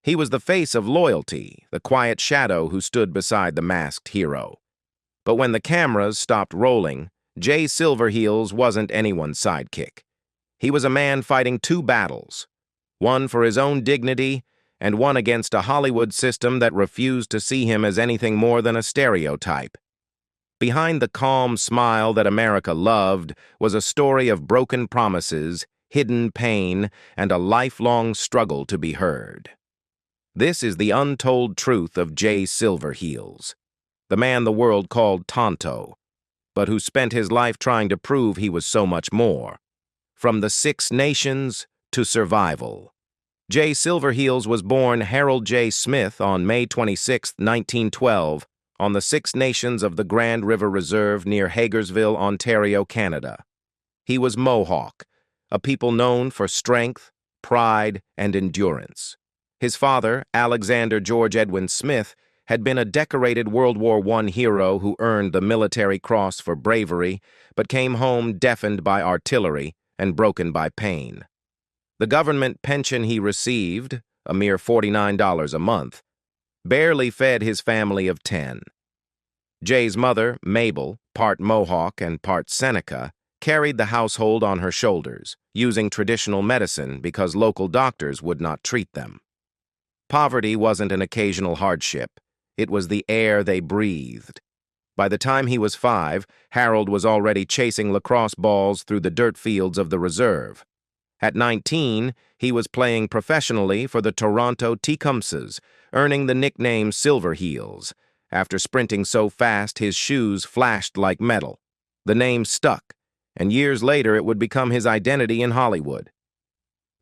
He was the face of loyalty, the quiet shadow who stood beside the masked hero. But when the cameras stopped rolling, Jay Silverheels wasn't anyone's sidekick. He was a man fighting two battles, one for his own dignity and one against a Hollywood system that refused to see him as anything more than a stereotype. Behind the calm smile that America loved was a story of broken promises, hidden pain, and a lifelong struggle to be heard. This is the untold truth of Jay Silverheels, the man the world called Tonto, but who spent his life trying to prove he was so much more. From the Six Nations to survival. Jay Silverheels was born Harold J. Smith on May 26, 1912, on the Six Nations of the Grand River Reserve near Hagersville, Ontario, Canada. He was Mohawk, a people known for strength, pride, and endurance. His father, Alexander George Edwin Smith, had been a decorated World War I hero who earned the Military Cross for bravery, but came home deafened by artillery and broken by pain. The government pension he received, a mere $49 a month, barely fed his family of 10. Jay's mother, Mabel, part Mohawk and part Seneca, carried the household on her shoulders, using traditional medicine because local doctors would not treat them. Poverty wasn't an occasional hardship. It was the air they breathed. By the time he was 5, Harold was already chasing lacrosse balls through the dirt fields of the reserve. At 19, he was playing professionally for the Toronto Tecumsehs, earning the nickname Silverheels. After sprinting so fast his shoes flashed like metal. The name stuck, and years later it would become his identity in Hollywood.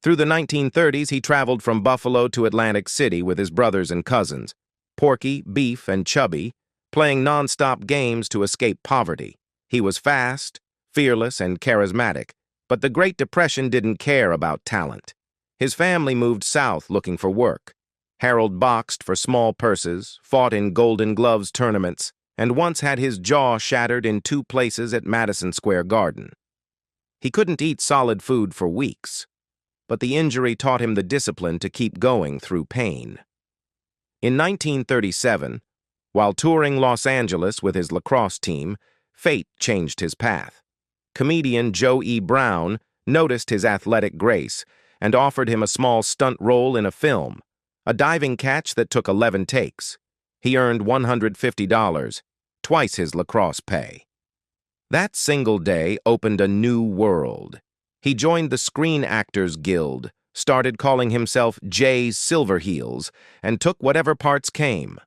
Through the 1930s, he traveled from Buffalo to Atlantic City with his brothers and cousins, Porky, Beef, and Chubby, playing non-stop games to escape poverty. He was fast, fearless, and charismatic, but the Great Depression didn't care about talent. His family moved south looking for work. Harold boxed for small purses, fought in Golden Gloves tournaments, and once had his jaw shattered in 2 places at Madison Square Garden. He couldn't eat solid food for weeks, but the injury taught him the discipline to keep going through pain. In 1937, while touring Los Angeles with his lacrosse team, fate changed his path. Comedian Joe E. Brown noticed his athletic grace and offered him a small stunt role in a film, a diving catch that took 11 takes. He earned $150, twice his lacrosse pay. That single day opened a new world. He joined the Screen Actors Guild, started calling himself Jay Silverheels, and took whatever parts came.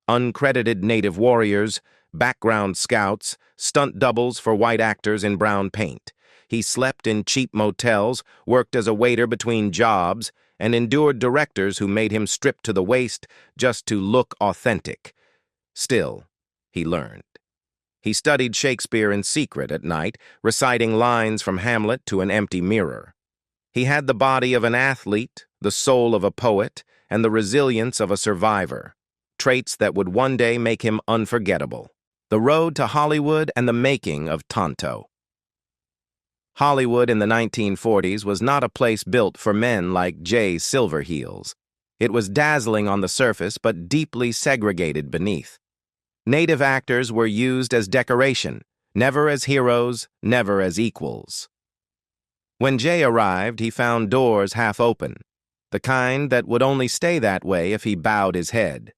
Uncredited native warriors, background scouts, stunt doubles for white actors in brown paint. He slept in cheap motels, worked as a waiter between jobs, and endured directors who made him strip to the waist just to look authentic. Still, he learned. He studied Shakespeare in secret at night, reciting lines from Hamlet to an empty mirror. He had the body of an athlete, the soul of a poet, and the resilience of a survivor, traits that would one day make him unforgettable. The road to Hollywood and the making of Tonto. Hollywood in the 1940s was not a place built for men like Jay Silverheels. It was dazzling on the surface but deeply segregated beneath. Native actors were used as decoration, never as heroes, never as equals. When Jay arrived, he found doors half open, the kind that would only stay that way if he bowed his head.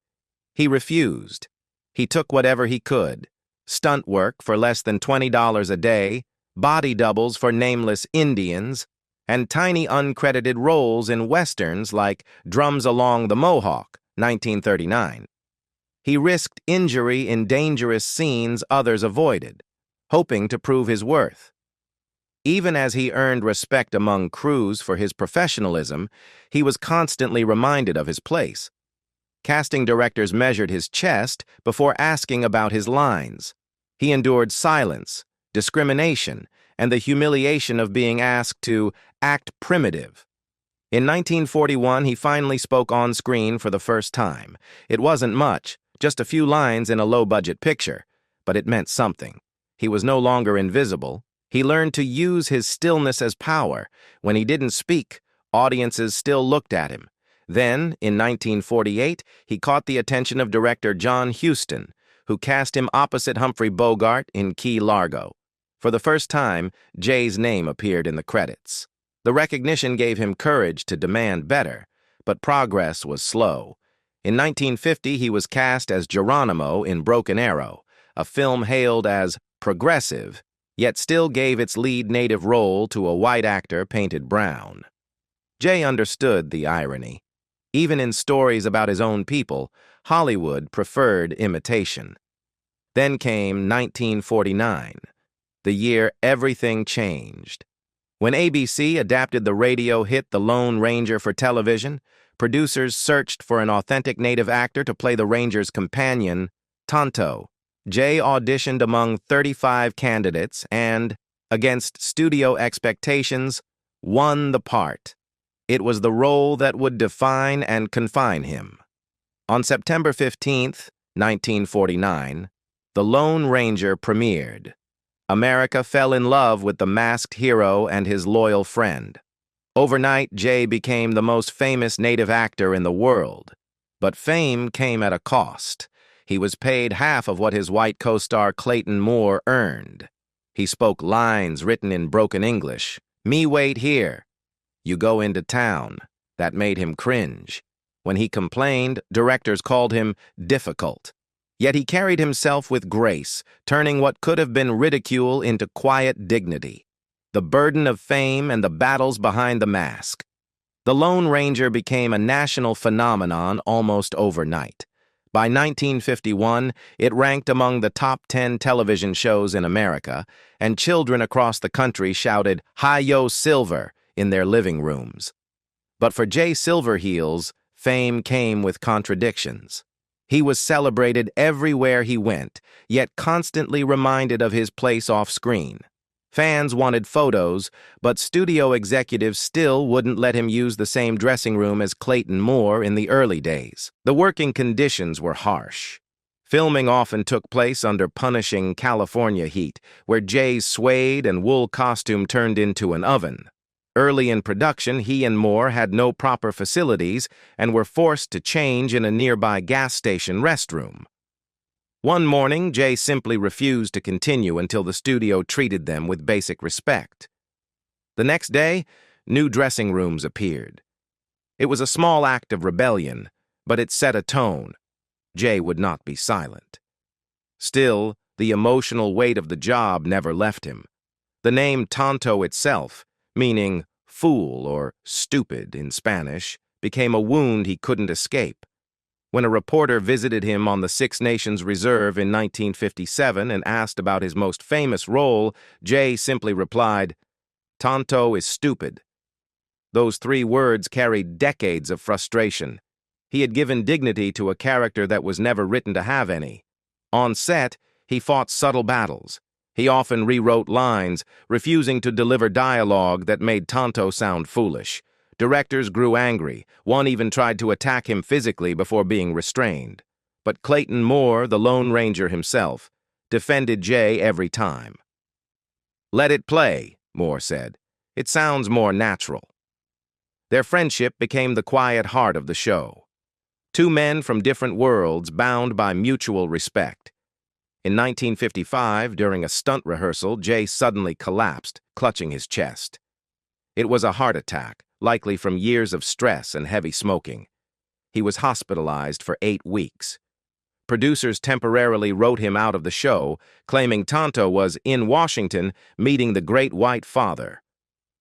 He refused. He took whatever he could, stunt work for less than $20 a day, body doubles for nameless Indians, and tiny uncredited roles in westerns like Drums Along the Mohawk, 1939. He risked injury in dangerous scenes others avoided, hoping to prove his worth. Even as he earned respect among crews for his professionalism, he was constantly reminded of his place. Casting directors measured his chest before asking about his lines. He endured silence, discrimination, and the humiliation of being asked to act primitive. In 1941, he finally spoke on screen for the first time. It wasn't much, just a few lines in a low-budget picture, but it meant something. He was no longer invisible. He learned to use his stillness as power. When he didn't speak, audiences still looked at him, Then, in 1948, he caught the attention of director John Huston, who cast him opposite Humphrey Bogart in Key Largo. For the first time, Jay's name appeared in the credits. The recognition gave him courage to demand better, but progress was slow. In 1950, he was cast as Geronimo in Broken Arrow, a film hailed as progressive, yet still gave its lead native role to a white actor painted brown. Jay understood the irony. Even in stories about his own people, Hollywood preferred imitation. Then came 1949, the year everything changed. When ABC adapted the radio hit The Lone Ranger for television, producers searched for an authentic native actor to play the Ranger's companion, Tonto. Jay auditioned among 35 candidates and, against studio expectations, won the part. It was the role that would define and confine him. On September 15, 1949, The Lone Ranger premiered. America fell in love with the masked hero and his loyal friend. Overnight, Jay became the most famous native actor in the world. But fame came at a cost. He was paid half of what his white co-star Clayton Moore earned. He spoke lines written in broken English. "Me wait here. You go into town." That made him cringe. When he complained, directors called him difficult. Yet he carried himself with grace, turning what could have been ridicule into quiet dignity. The burden of fame and the battles behind the mask. The Lone Ranger became a national phenomenon almost overnight. By 1951, it ranked among the top 10 television shows in America, and children across the country shouted, "Hi-yo, Silver," in their living rooms. But for Jay Silverheels, fame came with contradictions. He was celebrated everywhere he went, yet constantly reminded of his place off-screen. Fans wanted photos, but studio executives still wouldn't let him use the same dressing room as Clayton Moore in the early days. The working conditions were harsh. Filming often took place under punishing California heat, where Jay's suede and wool costume turned into an oven. Early in production, he and Moore had no proper facilities and were forced to change in a nearby gas station restroom. One morning, Jay simply refused to continue until the studio treated them with basic respect. The next day, new dressing rooms appeared. It was a small act of rebellion, but it set a tone. Jay would not be silent. Still, the emotional weight of the job never left him. The name Tonto itself, meaning fool or stupid in Spanish, became a wound he couldn't escape. When a reporter visited him on the Six Nations Reserve in 1957 and asked about his most famous role, Jay simply replied, "Tonto is stupid." Those 3 words carried decades of frustration. He had given dignity to a character that was never written to have any. On set, he fought subtle battles. He often rewrote lines, refusing to deliver dialogue that made Tonto sound foolish. Directors grew angry. One even tried to attack him physically before being restrained. But Clayton Moore, the Lone Ranger himself, defended Jay every time. "Let it play," Moore said. "It sounds more natural." Their friendship became the quiet heart of the show. 2 men from different worlds bound by mutual respect. In 1955, during a stunt rehearsal, Jay suddenly collapsed, clutching his chest. It was a heart attack, likely from years of stress and heavy smoking. He was hospitalized for 8 weeks. Producers temporarily wrote him out of the show, claiming Tonto was in Washington meeting the Great White Father.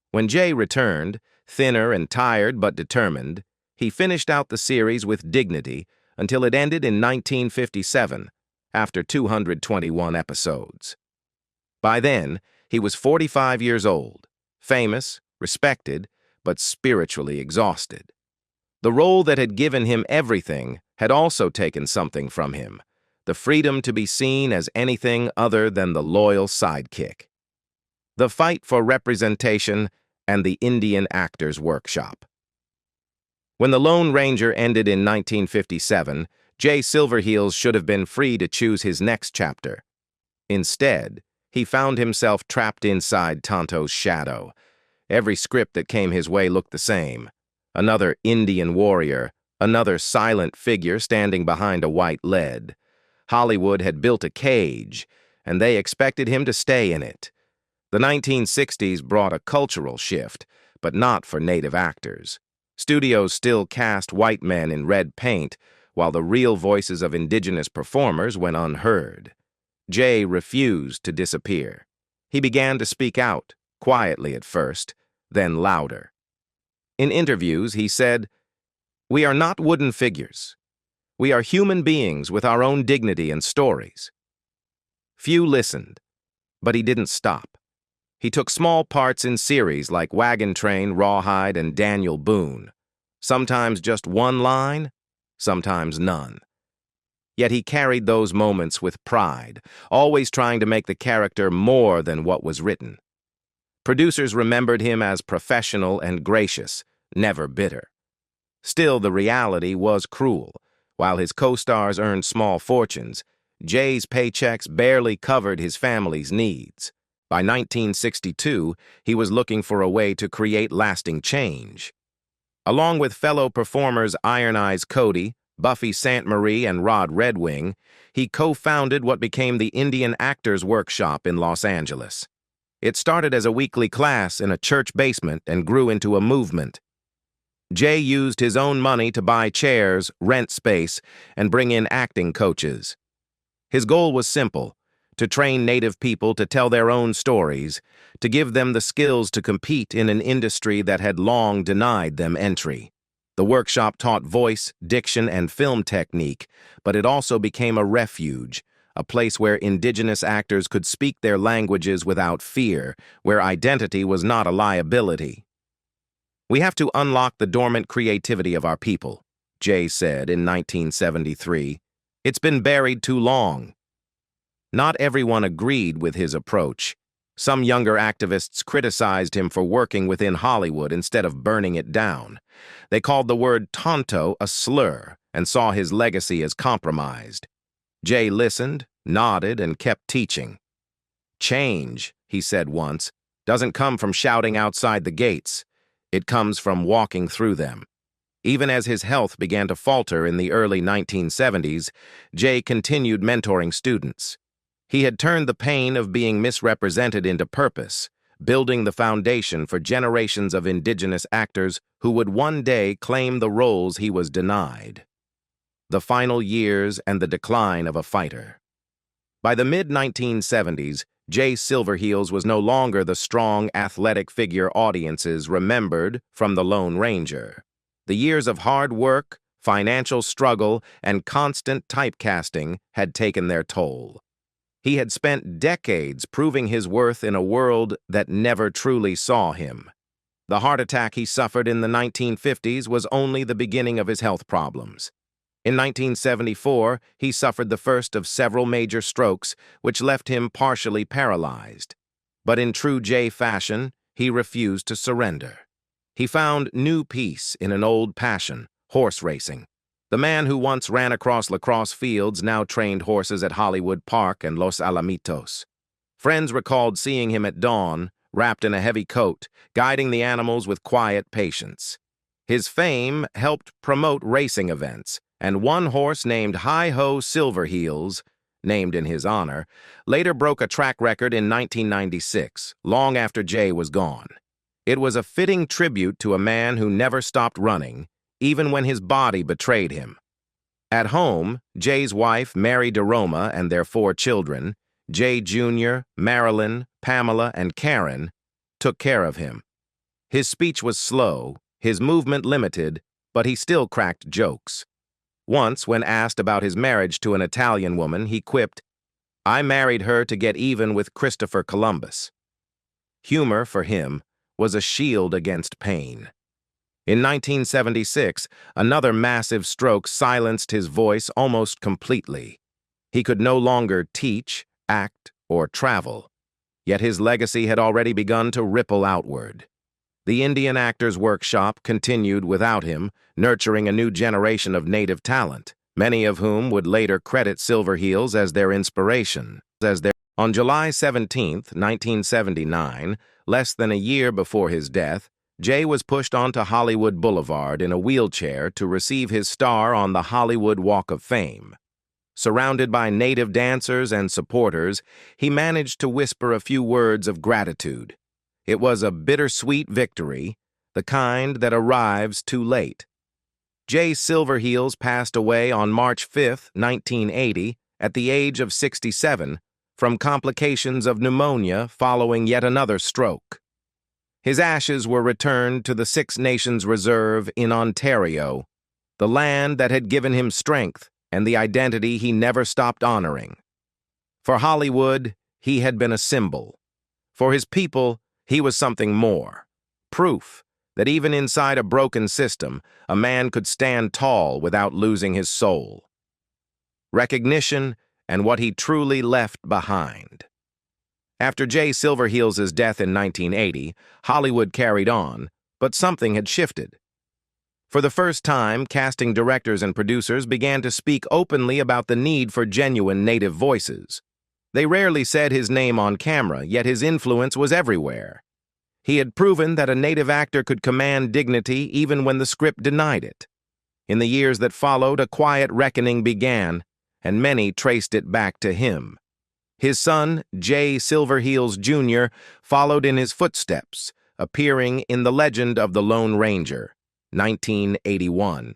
When Jay returned, thinner and tired but determined, he finished out the series with dignity until it ended in 1957, after 221 episodes. By then, he was 45 years old, famous, respected, but spiritually exhausted. The role that had given him everything had also taken something from him, the freedom to be seen as anything other than the loyal sidekick. The fight for representation and the Indian Actors Workshop. When The Lone Ranger ended in 1957, Jay Silverheels should have been free to choose his next chapter. Instead, he found himself trapped inside Tonto's shadow. Every script that came his way looked the same. Another Indian warrior, another silent figure standing behind a white lead. Hollywood had built a cage, and they expected him to stay in it. The 1960s brought a cultural shift, but not for native actors. Studios still cast white men in red paint, while the real voices of indigenous performers went unheard. Jay refused to disappear. He began to speak out, quietly at first, then louder. In interviews, he said, "We are not wooden figures. We are human beings with our own dignity and stories." Few listened, but he didn't stop. He took small parts in series like Wagon Train, Rawhide, and Daniel Boone. Sometimes just one line, sometimes none. Yet he carried those moments with pride, always trying to make the character more than what was written. Producers remembered him as professional and gracious, never bitter. Still, the reality was cruel. While his co-stars earned small fortunes, Jay's paychecks barely covered his family's needs. By 1962, he was looking for a way to create lasting change. Along with fellow performers Iron Eyes Cody, Buffy Sainte-Marie, and Rod Redwing, he co-founded what became the Indian Actors Workshop in Los Angeles. It started as a weekly class in a church basement and grew into a movement. Jay used his own money to buy chairs, rent space, and bring in acting coaches. His goal was simple: to train Native people to tell their own stories, to give them the skills to compete in an industry that had long denied them entry. The workshop taught voice, diction, and film technique, but it also became a refuge, a place where indigenous actors could speak their languages without fear, where identity was not a liability. "We have to unlock the dormant creativity of our people," Jay said in 1973. "It's been buried too long." Not everyone agreed with his approach. Some younger activists criticized him for working within Hollywood instead of burning it down. They called the word Tonto a slur and saw his legacy as compromised. Jay listened, nodded, and kept teaching. "Change," he said once, "doesn't come from shouting outside the gates. It comes from walking through them." Even as his health began to falter in the early 1970s, Jay continued mentoring students. He had turned the pain of being misrepresented into purpose, building the foundation for generations of indigenous actors who would one day claim the roles he was denied. The final years and the decline of a fighter. By the mid-1970s, Jay Silverheels was no longer the strong, athletic figure audiences remembered from The Lone Ranger. The years of hard work, financial struggle, and constant typecasting had taken their toll. He had spent decades proving his worth in a world that never truly saw him. The heart attack he suffered in the 1950s was only the beginning of his health problems. In 1974, he suffered the first of several major strokes, which left him partially paralyzed. But in true Jay fashion, he refused to surrender. He found new peace in an old passion, horse racing. The man who once ran across lacrosse fields now trained horses at Hollywood Park and Los Alamitos. Friends recalled seeing him at dawn, wrapped in a heavy coat, guiding the animals with quiet patience. His fame helped promote racing events, and one horse named Hi-Ho Silverheels, named in his honor, later broke a track record in 1996, long after Jay was gone. It was a fitting tribute to a man who never stopped running, even when his body betrayed him. At home, Jay's wife, Mary DeRoma, and their 4 children, Jay Jr., Marilyn, Pamela, and Karen, took care of him. His speech was slow, his movement limited, but he still cracked jokes. Once, when asked about his marriage to an Italian woman, he quipped, "I married her to get even with Christopher Columbus." Humor, for him, was a shield against pain. In 1976, another massive stroke silenced his voice almost completely. He could no longer teach, act, or travel. Yet his legacy had already begun to ripple outward. The Indian Actors Workshop continued without him, nurturing a new generation of native talent, many of whom would later credit Silverheels as their inspiration. On July 17, 1979, less than a year before his death, Jay was pushed onto Hollywood Boulevard in a wheelchair to receive his star on the Hollywood Walk of Fame. Surrounded by native dancers and supporters, he managed to whisper a few words of gratitude. It was a bittersweet victory, the kind that arrives too late. Jay Silverheels passed away on March 5, 1980, at the age of 67, from complications of pneumonia following yet another stroke. His ashes were returned to the Six Nations Reserve in Ontario, the land that had given him strength and the identity he never stopped honoring. For Hollywood, he had been a symbol. For his people, he was something more. Proof that even inside a broken system, a man could stand tall without losing his soul. Recognition and what he truly left behind. After Jay Silverheels' death in 1980, Hollywood carried on, but something had shifted. For the first time, casting directors and producers began to speak openly about the need for genuine native voices. They rarely said his name on camera, yet his influence was everywhere. He had proven that a native actor could command dignity even when the script denied it. In the years that followed, a quiet reckoning began, and many traced it back to him. His son, Jay Silverheels Jr., followed in his footsteps, appearing in The Legend of the Lone Ranger, 1981.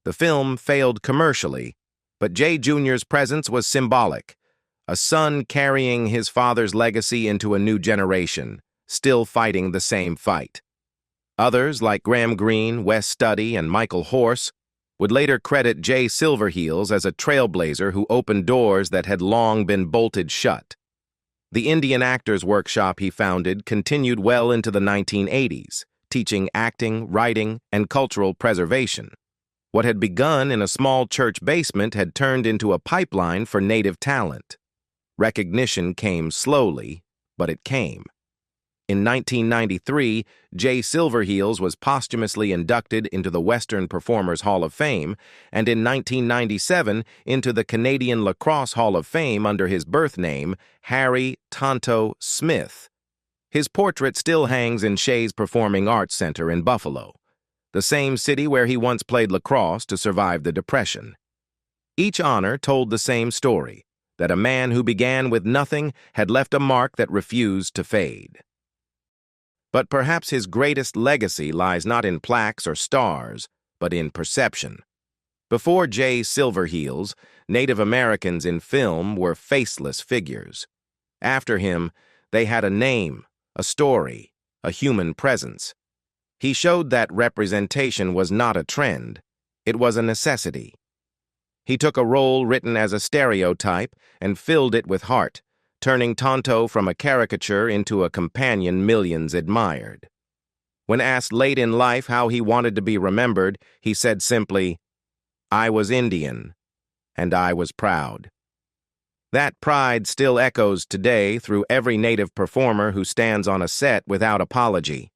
The film failed commercially, but Jay Jr.'s presence was symbolic, a son carrying his father's legacy into a new generation, still fighting the same fight. Others, like Graham Greene, Wes Studi, and Michael Horse, would later credit Jay Silverheels as a trailblazer who opened doors that had long been bolted shut. The Indian Actors Workshop he founded continued well into the 1980s, teaching acting, writing, and cultural preservation. What had begun in a small church basement had turned into a pipeline for native talent. Recognition came slowly, but it came. In 1993, Jay Silverheels was posthumously inducted into the Western Performers Hall of Fame, and in 1997 into the Canadian Lacrosse Hall of Fame under his birth name, Harry Tonto Smith. His portrait still hangs in Shea's Performing Arts Center in Buffalo, the same city where he once played lacrosse to survive the Depression. Each honor told the same story, that a man who began with nothing had left a mark that refused to fade. But perhaps his greatest legacy lies not in plaques or stars, but in perception. Before Jay Silverheels, Native Americans in film were faceless figures. After him, they had a name, a story, a human presence. He showed that representation was not a trend, it was a necessity. He took a role written as a stereotype and filled it with heart, turning Tonto from a caricature into a companion millions admired. When asked late in life how he wanted to be remembered, he said simply, "I was Indian, and I was proud." That pride still echoes today through every native performer who stands on a set without apology.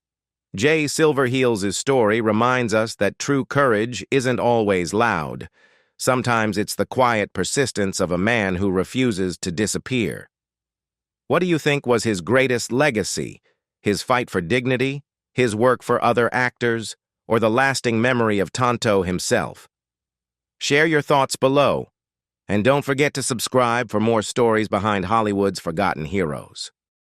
Jay Silverheels' story reminds us that true courage isn't always loud. Sometimes it's the quiet persistence of a man who refuses to disappear. What do you think was his greatest legacy? His fight for dignity, his work for other actors, or the lasting memory of Tonto himself? Share your thoughts below, and don't forget to subscribe for more stories behind Hollywood's forgotten heroes.